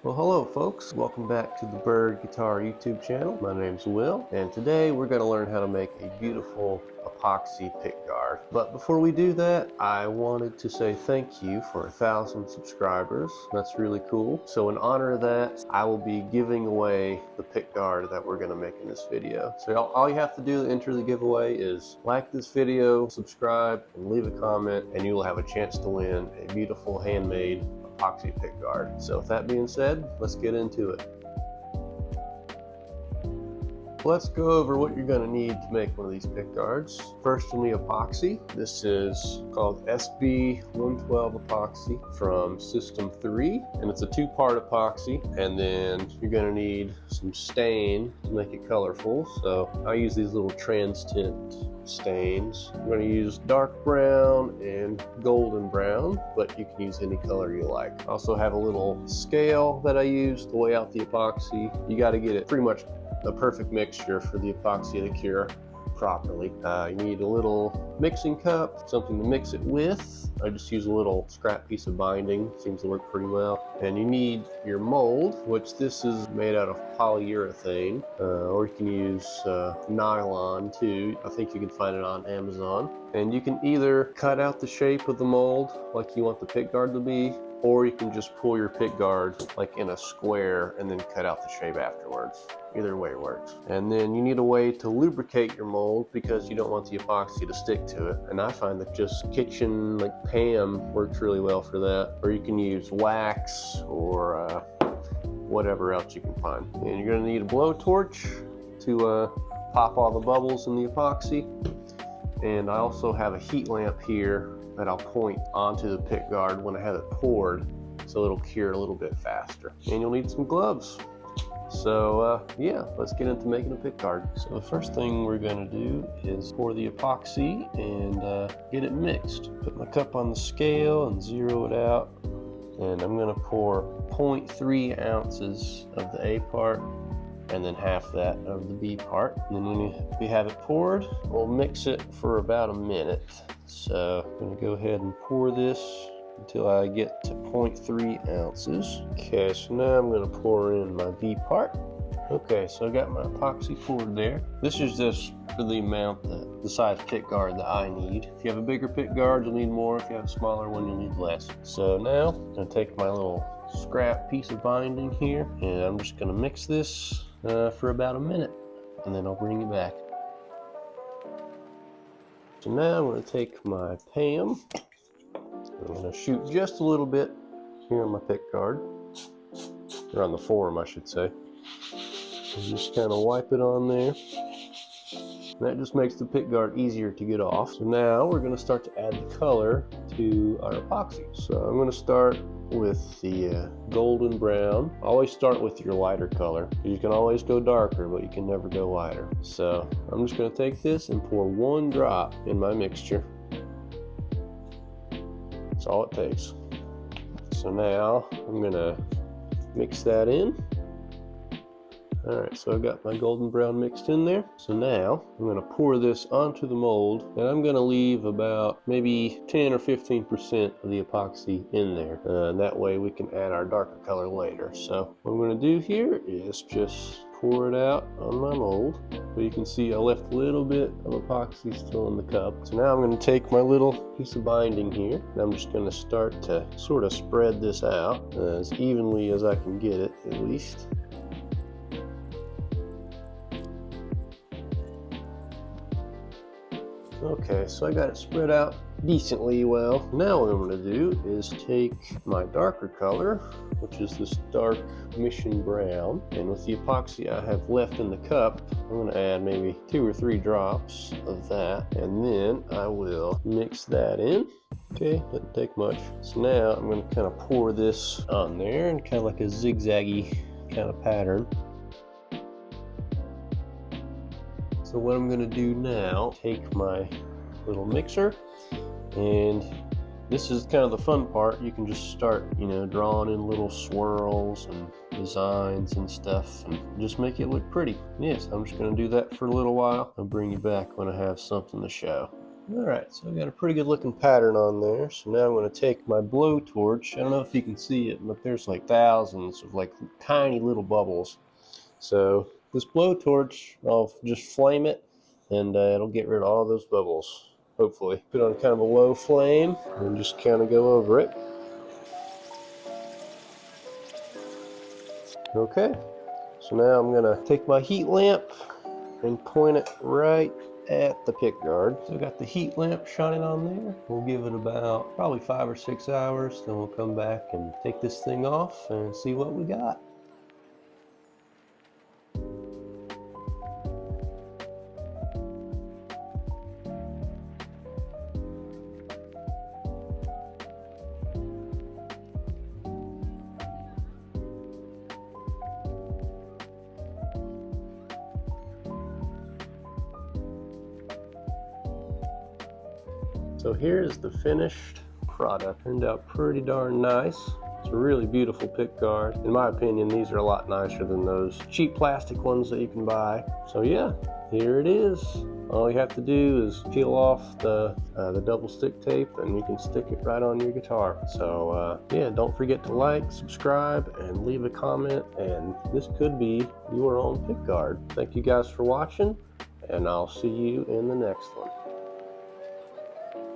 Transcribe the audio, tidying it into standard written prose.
Well, hello folks, welcome back to the Bird Guitar YouTube channel. My name's Will, and today we're going to learn how to make a beautiful epoxy pickguard. But before we do that, I wanted to say thank you for 1,000 subscribers. That's really cool. So in honor of that, I will be giving away the pickguard that we're going to make in this video. So all you have to do to enter the giveaway is like this video, subscribe, and leave a comment, and you will have a chance to win a beautiful handmade epoxy pickguard. So with that being said, let's get into it. Let's go over what you're going to need to make one of these pickguards. First, you'll need epoxy. This is called SB112 epoxy from System 3, and it's a two-part epoxy. And then you're going to need some stain to make it colorful. So I use these little trans tint stains. I'm going to use dark brown and golden brown, but you can use any color you like. I also have a little scale that I use to weigh out the epoxy. You got to get it pretty much a perfect mixture for the epoxy to cure properly. You need a little mixing cup, something to mix it with. I just use a little scrap piece of binding, seems to work pretty well. And you need your mold, which this is made out of polyurethane, or you can use nylon too. I think you can find it on Amazon. And you can either cut out the shape of the mold like you want the pickguard to be, or you can just pull your pickguard like in a square and then cut out the shape afterwards. Either way works. And then you need a way to lubricate your mold because you don't want the epoxy to stick to it. And I find that just kitchen like Pam works really well for that. Or you can use wax or whatever else you can find. And you're gonna need a blowtorch to pop all the bubbles in the epoxy. And I also have a heat lamp here that I'll point onto the pickguard when I have it poured so it'll cure a little bit faster. And you'll need some gloves. So yeah, let's get into making a pickguard. So the first thing we're going to do is pour the epoxy and get it mixed. Put my cup on the scale and zero it out. And I'm going to pour 0.3 ounces of the A part and then half that of the B part. And then when we have it poured, we'll mix it for about a minute. So I'm going to go ahead and pour this until I get to 0.3 ounces. Okay, so now I'm going to pour in my V part. Okay, so I got my epoxy poured there. This is just for the amount, the size pickguard that I need. If you have a bigger pickguard, you'll need more. If you have a smaller one, you'll need less. So now I'm going to take my little scrap piece of binding here, and I'm just going to mix this for about a minute, and then I'll bring you back. So now I'm going to take my Pam. I'm going to shoot just a little bit here on my pickguard, or on the form I should say. And just kind of wipe it on there. That just makes the pickguard easier to get off. So now we're going to start to add the color to our epoxy. So I'm going to start with the golden brown. Always start with your lighter color. You can always go darker, but you can never go lighter. So I'm just going to take this and pour one drop in my mixture. That's all it takes. So now I'm going to mix that in. Alright, so I've got my golden brown mixed in there. So now I'm going to pour this onto the mold, and I'm going to leave about maybe 10 or 15% of the epoxy in there. And that way we can add our darker color later. So what I'm going to do here is just pour it out on my mold. So you can see I left a little bit of epoxy still in the cup. So now I'm going to take my little piece of binding here, and I'm just going to start to sort of spread this out as evenly as I can get it, at least. Okay, so I got it spread out decently well. Now what I'm going to do is take my darker color, which is this dark mission brown, and with the epoxy I have left in the cup, I'm going to add maybe 2 or 3 drops of that, and then I will mix that in. Okay, doesn't take much. So now I'm going to kind of pour this on there in kind of like a zigzaggy kind of pattern. So what I'm going to do now, take my little mixer, and this is kind of the fun part. You can just start, drawing in little swirls and designs and stuff and just make it look pretty. Yes, I'm just going to do that for a little while. I'll bring you back when I have something to show. Alright, so I got a pretty good looking pattern on there. So now I'm going to take my blowtorch. I don't know if you can see it, but there's like thousands of like tiny little bubbles. So this blowtorch, I'll just flame it and it'll get rid of all those bubbles, hopefully. Put it on kind of a low flame and just kind of go over it. Okay, so now I'm going to take my heat lamp and point it right at the pickguard. So I got the heat lamp shining on there. We'll give it about probably 5 or 6 hours, then we'll come back and take this thing off and see what we got. So here's the finished product. Turned out pretty darn nice. It's a really beautiful pickguard. In my opinion, these are a lot nicer than those cheap plastic ones that you can buy. So yeah, here it is. All you have to do is peel off the double stick tape and you can stick it right on your guitar. So yeah, don't forget to like, subscribe, and leave a comment, and this could be your own pickguard. Thank you guys for watching, and I'll see you in the next one.